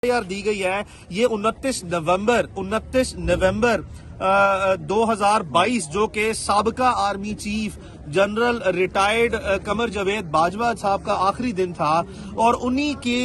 FIR दी गई है ये 29 नवंबर 2022 जो कि साबका army chief general retired Qamar Javed Bajwa साहब का आखिरी दिन था और उन्हीं के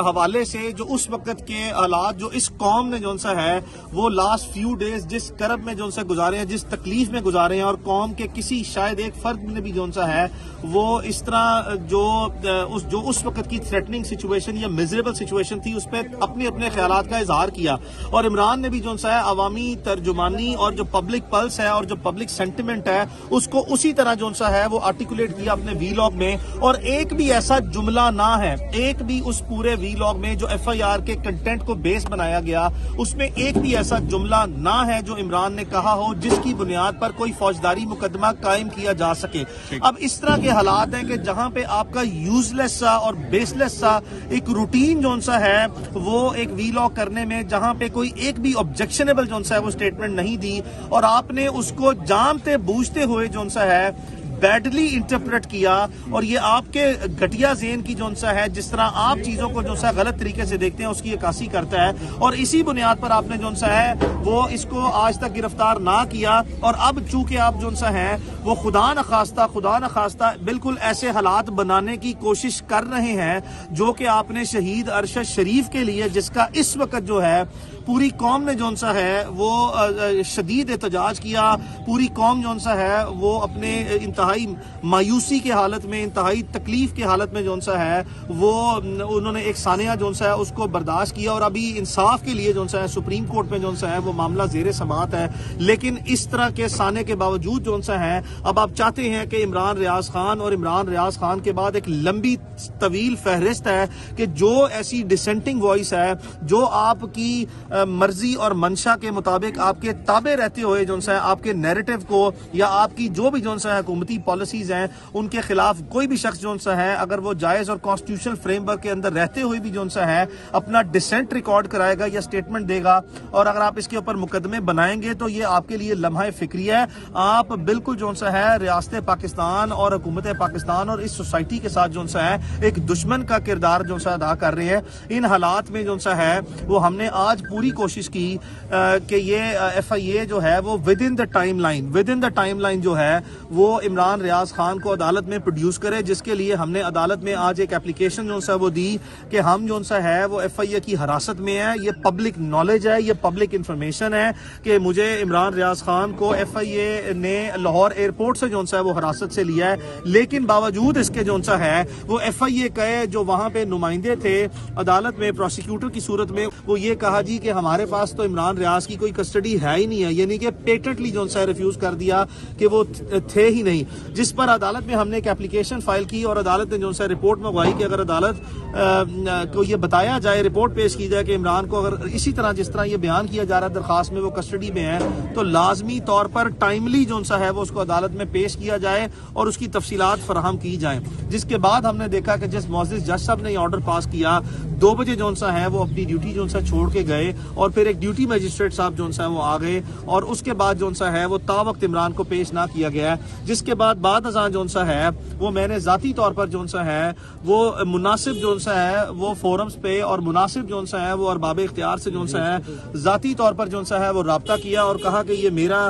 हवाले से जो उस वक्त के हालात जो इस कौम ने जो सा है वो लास्ट फ्यू डेज जिस करब में जो सा गुजारे हैं, जिस तकलीफ में गुजारे हैं और कौम के किसी शायद एक फर्द ने भी जो सा है वो इस तरह जो उस वक्त की थ्रेटनिंग सिचुएशन या मिजरेबल सिचुएशन थी उस पर अपने ख्यालात का इजहार किया। और इमरान ने भी जो सा है अवामी तर्जुमानी और जो पब्लिक पल्स है और जो पब्लिक सेंटिमेंट है उसको उसी तरह जो सा है वो आर्टिकुलेट किया अपने वीलॉग में। और एक भी ऐसा जुमला ना है, एक भी उस पूरे वीलॉग में जो एफआईआर के कंटेंट को बेस बनाया गया उसमें एक भी ऐसा जुमला ना है जो इमरान ने कहा हो जिसकी बुनियाद पर कोई फौजदारी मुकदमा कायम किया जा सके। अब इस तरह के हालात हैं कि जहां पे आपका यूजलेस सा और बेसलेस सा एक रूटीन जो सा है वो एक वीलॉग करने में जहां पे कोई एक भी ऑब्जेक्शनेबल जो सा है वो स्टेटमेंट नहीं दी और आपने उसको जानते बूझते हुए जो सा है बैडली इंटरप्रेट किया। और ये आपके घटिया ज़हन की जो सा है जिस तरह आप चीजों को जो सा गलत तरीके से देखते हैं उसकी अक्कासी करता है और इसी बुनियाद पर आपने जो सा है वो इसको आज तक गिरफ्तार ना किया। और अब चूंकि आप जो सा है वो खुदा न खास्ता बिल्कुल ऐसे हालात बनाने की कोशिश कर रहे हैं जो कि आपने शहीद अरशद शरीफ के लिए जिसका इस वक्त जो है पूरी कौम ने जो सा है वो शदीद एहतजाज किया, पूरी कौम जो सा है वो अपने इंतहाई मायूसी के हालत में, इंतहाई तकलीफ के हालत में जो सा है वो उन्होंने एक सानिया जो सा है उसको बर्दाश्त किया। और अभी इंसाफ के लिए जो सा है सुप्रीम कोर्ट में जो सा है वो मामला जेर समाअत है। लेकिन इस तरह के साने के बावजूद जो सा है अब आप चाहते हैं कि इमरान रियाज खान और इमरान रियाज खान के बाद एक लंबी तवील फहरिस्त है कि जो ऐसी डिसेंटिंग वॉइस है जो आपकी मर्जी और मंशा के मुताबिक आपके ताबे रहते हुए जो सा है आपके नैरेटिव को या आपकी जो भी जो सा है हुकूमती पॉलिसीज हैं उनके खिलाफ कोई भी शख्स जो सा है अगर वो जायज और कॉन्स्टिट्यूशनल फ्रेमवर्क के अंदर रहते हुए भी जो सा है अपना डिसेंट रिकॉर्ड कराएगा या स्टेटमेंट देगा और अगर आप इसके ऊपर मुकदमे बनाएंगे तो ये आपके लिए लम्हा फिक्रिया है। आप बिल्कुल जो सा है रियासत पाकिस्तान और हुकूमत पाकिस्तान और इस सोसाइटी के साथ जो सा है एक दुश्मन का किरदार जो सा अदा कर रहे हैं। इन हालात में जो सा है वो हमने आज पूरी कोशिश की कि ये एफआईए जो है वो विद इन द टाइमलाइन जो है वो इमरान रियाज खान को अदालत में प्रोड्यूस करे, जिसके लिए हमने अदालत में आज एक एप्लीकेशन जो सा वो दी कि हम जो सा है वो एफआईए की हिरासत में है। ये पब्लिक नॉलेज है, ये पब्लिक इंफॉर्मेशन है कि मुझे इमरान रियाज खान को एफआईए ने लाहौर एयरपोर्ट से जो सा है वो हिरासत से लिया है। लेकिन बावजूद इसके जो सा है वो एफआईए के जो वहां पे नुमाइंदे थे अदालत में प्रोसिक्यूटर की सूरत में वो ये कहा जी कि हमारे पास तो इमरान रियाज की कोई कस्टडी है ही नहीं है, यानी कि पेटेंटली जो सा रिफ्यूज कर दिया कि वो थे ही नहीं। जिस पर अदालत में हमने एक एप्लीकेशन फाइल की और अदालत ने जो सा रिपोर्ट मंगवाई कि अगर अदालत को ये बताया जाए, रिपोर्ट पेश की जाए कि इमरान को अगर इसी तरह जिस तरह ये बयान किया जा रहा है दरखास्त में वो कस्टडी में है तो लाजमी तौर पर टाइमली जो सा है वो उसको अदालत में पेश किया जाए और उसकी तफसीलात फराहम की जाए। जिसके बाद हमने देखा कि जिस मोअज़्ज़िज़ जज साहब ने ऑर्डर पास किया 2 बजे जो सा है वो अपनी ड्यूटी जो सा छोड़ के गए और फिर एक ड्यूटी मजिस्ट्रेट साहब जो सा है वो आ गए और उसके बाद जो सा है वो तावक्त इमरान को पेश ना किया गया। जिसके बाद अज़ां जो सा है वो मैंने जाती तौर पर जो सा है वो मुनासिब जो सा है वो फोरम्स पे और मुनासिब जो सा है वो अरबाब इख्तियार से जो सा है जाती तौर पर जो सा है वो राब्ता किया और कहा कि ये मेरा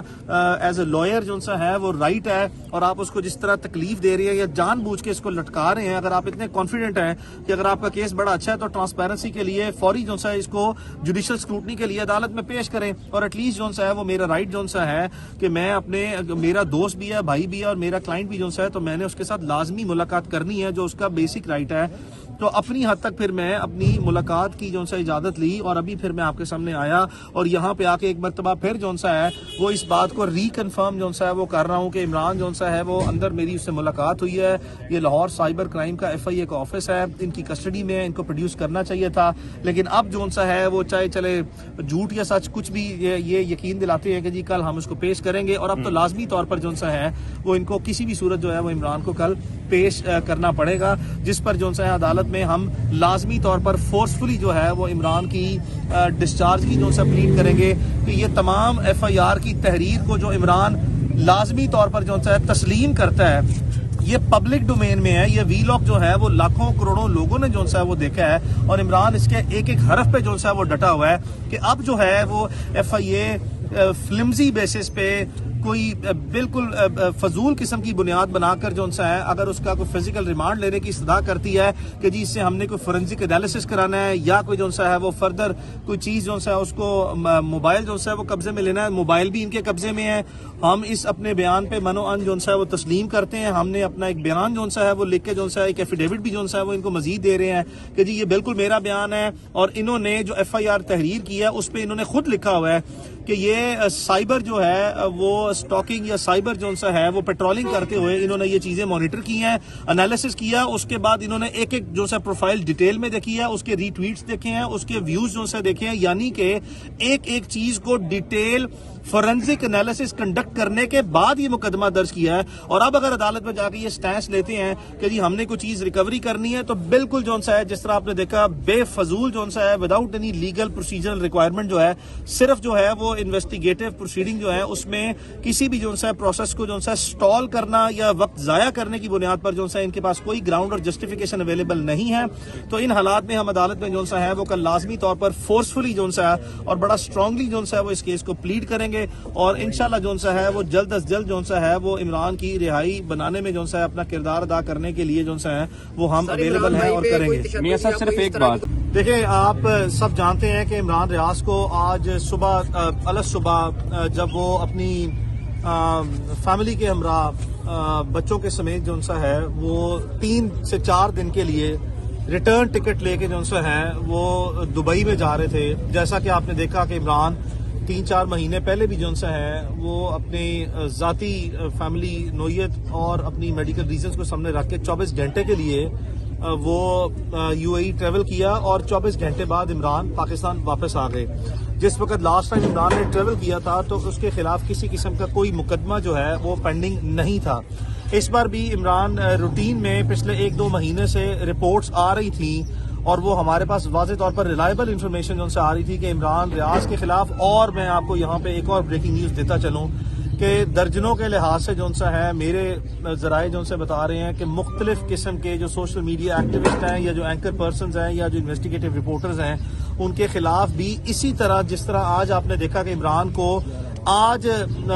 एज ए लॉयर जो सा है वो राइट है और आप उसको जिस तरह तकलीफ दे रही है या जानबूझ के इसको लटका रहे हैं, अगर आप इतने कॉन्फिडेंट हैं कि अगर आपका केस बड़ा अच्छा है तो ट्रांसपेरेंसी के लिए फौरी जो सा है इसको जुडिशियल स्क्रूटनी के लिए अदालत में पेश करें और एटलीस्ट जो सा है वो मेरा राइट जो सा है कि मैं अपने मेरा दोस्त भी है, भाई भी है और मेरा क्लाइंट भी जो सा है तो मैंने उसके साथ लाजमी मुलाकात करनी है जो उसका बेसिक राइट है। तो अपनी हद तक फिर मैं अपनी मुलाकात की जो सा इजाजत ली और अभी फिर मैं आपके सामने आया और यहाँ पे आके एक मरतबा फिर जो सा है वो इस बात को रिकन्फर्म जो सा है वो कर रहा हूँ कि इमरान जो सा है वो अंदर मेरी उससे मुलाकात हुई है। ये लाहौर साइबर क्राइम का एफआईए का ऑफिस है, इनकी कस्टडी में, इनको प्रोड्यूस करना चाहिए था। लेकिन अब जो सा है वो चाहे चले झूठ या सच कुछ भी ये यकीन दिलाते हैं कि जी कल हम उसको पेश करेंगे और अब तो लाजमी तौर पर जो सा है वो इनको किसी भी सूरत जो है वो इमरान को कल पेश करना पड़ेगा, जिस पर जो सा है अदालत में हम लाजमी तौर पर फोर्सफुली जो है वो इमरान की डिस्चार्ज की जो सा प्लीड करेंगे कि ये तमाम एफआईआर की तहरीर को जो इमरान लाजमी तौर पर जो सा है तस्लीम करता है ये पब्लिक डोमेन में है। ये वीलॉग जो है वो लाखों करोड़ों लोगों ने जो है वो देखा है और इमरान इसके एक एक हरफ पे जो है वो डटा हुआ है कि अब जो है वो FIA फ्लिम्जी बेसिस पे कोई बिल्कुल फजूल किस्म की बुनियाद बनाकर जो है अगर उसका कोई फिजिकल रिमांड लेने की इस्तदा करती है कि जी इससे हमने कोई फोरेंसिक एनालिसिस कराना है या कोई जो है वो फर्दर कोई चीज जो है उसको मोबाइल जो है वो कब्जे में लेना है, मोबाइल भी इनके कब्जे में है। हम इस अपने बयान पे मनोअन जो है वो तस्लीम करते हैं। हमने अपना एक बयान जो है वो लिख के जो है एक एफिडेविट भी जो है वो इनको मजीद दे रहे हैं कि जी ये बिल्कुल मेरा बयान है। और इन्होंने जो FIR तहरीर की है उस पर इन्होंने खुद लिखा हुआ है कि ये साइबर जो है वो स्टॉकिंग या साइबर जो है वो पेट्रोलिंग करते हुए इन्होंने ये चीजें मॉनिटर की हैं, एनालिसिस किया, उसके बाद इन्होंने एक एक जो है प्रोफाइल डिटेल में देखी है, उसके रीट्वीट्स देखे हैं, उसके व्यूज जो है देखे हैं, यानी कि एक एक चीज को डिटेल फोरेंसिक एनालिसिस कंडक्ट करने के बाद ये मुकदमा दर्ज किया है। और अब अगर अदालत में जाके ये स्टैंस लेते हैं कि जी हमने कोई चीज रिकवरी करनी है तो बिल्कुल जो है जिस तरह आपने देखा बेफजूल जो है without any legal procedural requirement जो है सिर्फ जो है वो इन्वेस्टिगेटिव प्रोसीडिंग जो है उसमें किसी भी जो है प्रोसेस को जो है स्टॉल करना या वक्त जाया करने की बुनियाद पर जो है इनके पास कोई ग्राउंड और जस्टिफिकेशन अवेलेबल नहीं है। तो इन हालात में हम अदालत में जो है वो कल लाजमी तौर पर फोर्सफुली जो है और बड़ा स्ट्रांगली जो है वो इस केस को प्लीड करेंगे और इंशाल्लाह जो है वो जल्द अज जल्द जो है वो इमरान की रिहाई बनाने में जो है अपना किरदार अदा करने के लिए जो है वो हम अवेलेबल हैं और करेंगे। मियां साहब सिर्फ एक बात देखिए, आप सब जानते हैं कि इमरान रियाज को आज सुबह जब वो अपनी फैमिली के हमरा बच्चों के समेत जो है वो 3 से 4 दिन के लिए रिटर्न टिकट लेके जो है वो दुबई में जा रहे थे। जैसा कि आपने देखा कि इमरान 3-4 महीने पहले भी जो है वो अपने जाती फैमिली नोयत और अपनी मेडिकल रीजंस को सामने रख के 24 घंटे के लिए वो UAE ट्रेवल किया और 24 घंटे बाद इमरान पाकिस्तान वापस आ गए। जिस वक्त लास्ट टाइम इमरान ने ट्रेवल किया था तो उसके खिलाफ किसी किस्म का कोई मुकदमा जो है वो पेंडिंग नहीं था। इस बार भी इमरान रूटीन में पिछले 1-2 महीने से रिपोर्ट्स आ रही थी और वो हमारे पास वाज़ेह तौर पर रिलायबल इंफॉर्मेशन जो उनसे आ रही थी कि इमरान रियाज के खिलाफ, और मैं आपको यहाँ पे एक और ब्रेकिंग न्यूज़ देता चलूँ कि दर्जनों के लिहाज से जो है मेरे जराए जो से बता रहे हैं कि मुख्तलिफ किस्म के जो सोशल मीडिया एक्टिविस्ट हैं या जो एंकर पर्सनस हैं या जो इन्वेस्टिगेटिव रिपोर्टर्स हैं उनके खिलाफ भी इसी तरह, जिस तरह आज आपने देखा कि इमरान को आज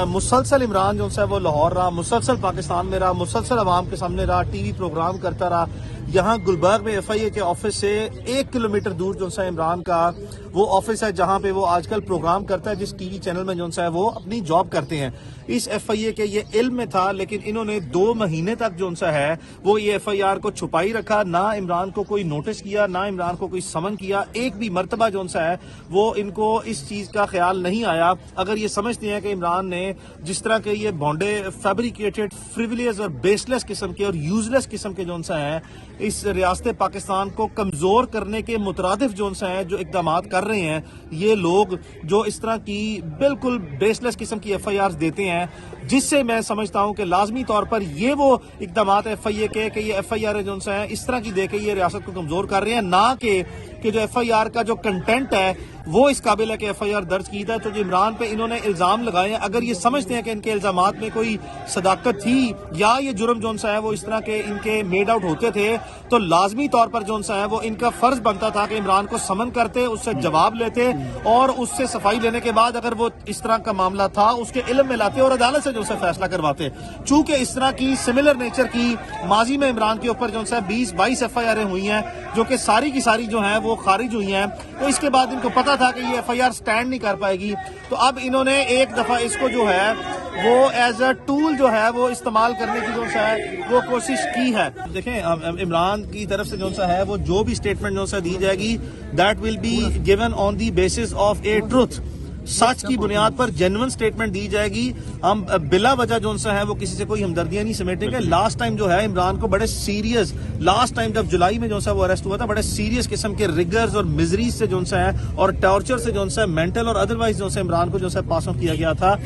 मुसलसल इमरान जो है वो लाहौर रहा, मुसलसल पाकिस्तान में रहा, मुसलसल अवाम के सामने रहा, टीवी प्रोग्राम करता रहा। यहाँ गुलबर्ग में FIA के ऑफिस से 1 किलोमीटर दूर जो है इमरान का वो ऑफिस है जहाँ पे वो आजकल प्रोग्राम करता है, जिस टीवी चैनल में जो है वो अपनी जॉब करते हैं। इस FIA के ये इल्म में था, लेकिन इन्होंने 2 महीने तक जो है वो ये FIR को छुपाई रखा, ना इमरान को कोई नोटिस किया, ना इमरान को कोई समन किया। एक भी मरतबा जो है वो इनको इस चीज का ख्याल नहीं आया। अगर ये समझते हैं कि इमरान ने जिस तरह के ये बॉन्डे फैब्रिकेटेड, फ्रिविलियस और बेसलेस किस्म के और यूजलेस किस्म के जो है इस रियासत पाकिस्तान को कमजोर करने के मुतरादिफ जो है जो इकदाम कर रहे हैं, ये लोग जो इस तरह की बिल्कुल बेसलेस किस्म की FIR देते हैं, जिससे मैं समझता हूं कि लाजमी तौर पर ये वो इकदाम FIA के कि ये FIR जो है इस तरह की देके ये रियासत को कमजोर कर रहे हैं, ना कि जो FIR का जो कंटेंट है वो इस काबिल है कि FIR दर्ज की था। तो जो इमरान पे इन्होंने इल्जाम लगाए हैं, अगर ये समझते हैं कि इनके इल्जामात में कोई सदाकत थी या ये जुर्म जो है वो इस तरह के इनके मेड आउट होते थे, तो लाजमी तौर पर जो है वो इनका फर्ज बनता था कि इमरान को समन करते, उससे जवाब लेते और उससे सफाई लेने के बाद अगर वो इस तरह का मामला था उसके इल्म में लाते और अदालत से जो है फैसला करवाते। चूंकि इस तरह की सिमिलर नेचर की माजी में इमरान के ऊपर जो है 20-22 FIR हुई हैं जो कि सारी की सारी जो है वो खारिज हुई हैं, तो इसके बाद इनको पता था कि ये FIR स्टैंड नहीं कर पाएगी। तो अब इन्होंने एक दफा इसको जो है वो एज अ टूल जो है वो इस्तेमाल करने की जो है वो कोशिश की है। देखें, इमरान की तरफ से जो है वो जो भी स्टेटमेंट जो है दी जाएगी, that will be given on the basis of a truth, सच की बुनियाद पर जेन्युइन स्टेटमेंट दी जाएगी। हम बिला वजह जो है वो किसी से कोई हमदर्दियां नहीं समेटेंगे। लास्ट टाइम जो है इमरान को बड़े सीरियस, लास्ट टाइम जब जुलाई में जो है वो अरेस्ट हुआ था, बड़े सीरियस किस्म के रिगर्स और मिजरीज से जो है और टॉर्चर से जो है मेंटल और अदरवाइज जो है इमरान को जो है पास ऑन किया गया था।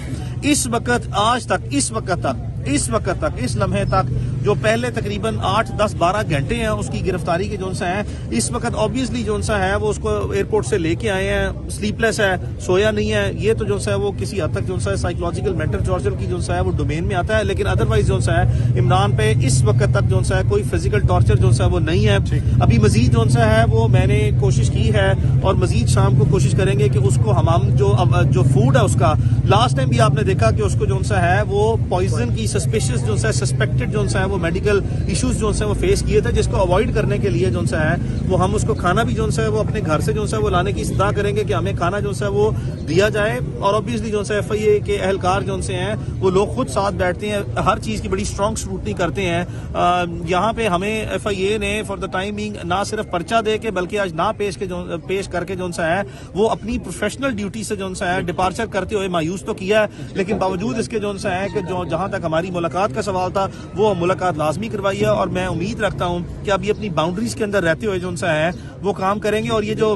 इस वक्त आज तक, इस वक्त तक, इस लम्हे तक जो पहले तकरीबन 8, 10, 12 घंटे हैं उसकी गिरफ्तारी के जो सा है, इस वक्त ऑब्वियसली जो सा है वो उसको एयरपोर्ट से लेके आए हैं, स्लीपलेस है, सोया नहीं है। ये तो जो सा है वो किसी हद तक जो सा है साइकोलॉजिकल मेंटल टॉर्चर की जो सा है वो डोमेन में आता है, लेकिन अदरवाइज जो सा है इमरान पे इस वक्त तक जो सा है कोई फिजिकल टॉर्चर जो सा है वो नहीं है। अभी मजीद जो सा है वो मैंने कोशिश की है और मजीद शाम को कोशिश करेंगे कि उसको हम जो फूड है उसका, लास्ट टाइम भी आपने देखा कि उसको जो सा है वो पॉइजन की सस्पिशियस जो सा सस्पेक्टेड जो सा है वो मेडिकल इश्यूज जो सा वो फेस किए थे, जिसको अवॉइड करने के लिए जो सा है वो हम उसको खाना भी जो सा है वो अपने घर से जो सा वो लाने की इस्तदा करेंगे कि हमें खाना जो सा वो दिया जाए। और ऑब्वियसली जो सा FIA के एहलकार जो से हैं वो लोग खुद साथ बैठते हैं, हर चीज की बड़ी स्ट्रांग स्क्रूटनी करते हैं। यहाँ पे हमें FIA ने फॉर द टाइम बिंग ना सिर्फ पर्चा दे के बल्कि आज ना पेश करके जो सा है वो अपनी प्रोफेशनल ड्यूटी से जो सा है डिपार्चर करते हुए मायूस तो किया है, लेकिन बावजूद इसके जो सा है कि जो जहां तक हमारी मुलाकात का सवाल था वो मुलाकात लाजमी करवाई है। और मैं उम्मीद रखता हूं कि अब ये अपनी बाउंड्रीज के अंदर रहते हुए जो सा है वो काम करेंगे। और ये जो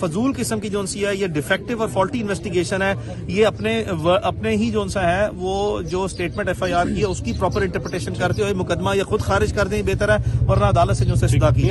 फजूल किस्म की जो सी है ये डिफेक्टिव और फॉल्टी इन्वेस्टिगेशन है, ये अपने ही जो सा है वो जो स्टेटमेंट FIR की है उसकी प्रॉपर इंटरप्रिटेशन करते हुए मुकदमा ये खुद खारिज कर दें बेहतर है, वरना अदालत से जो सुधा की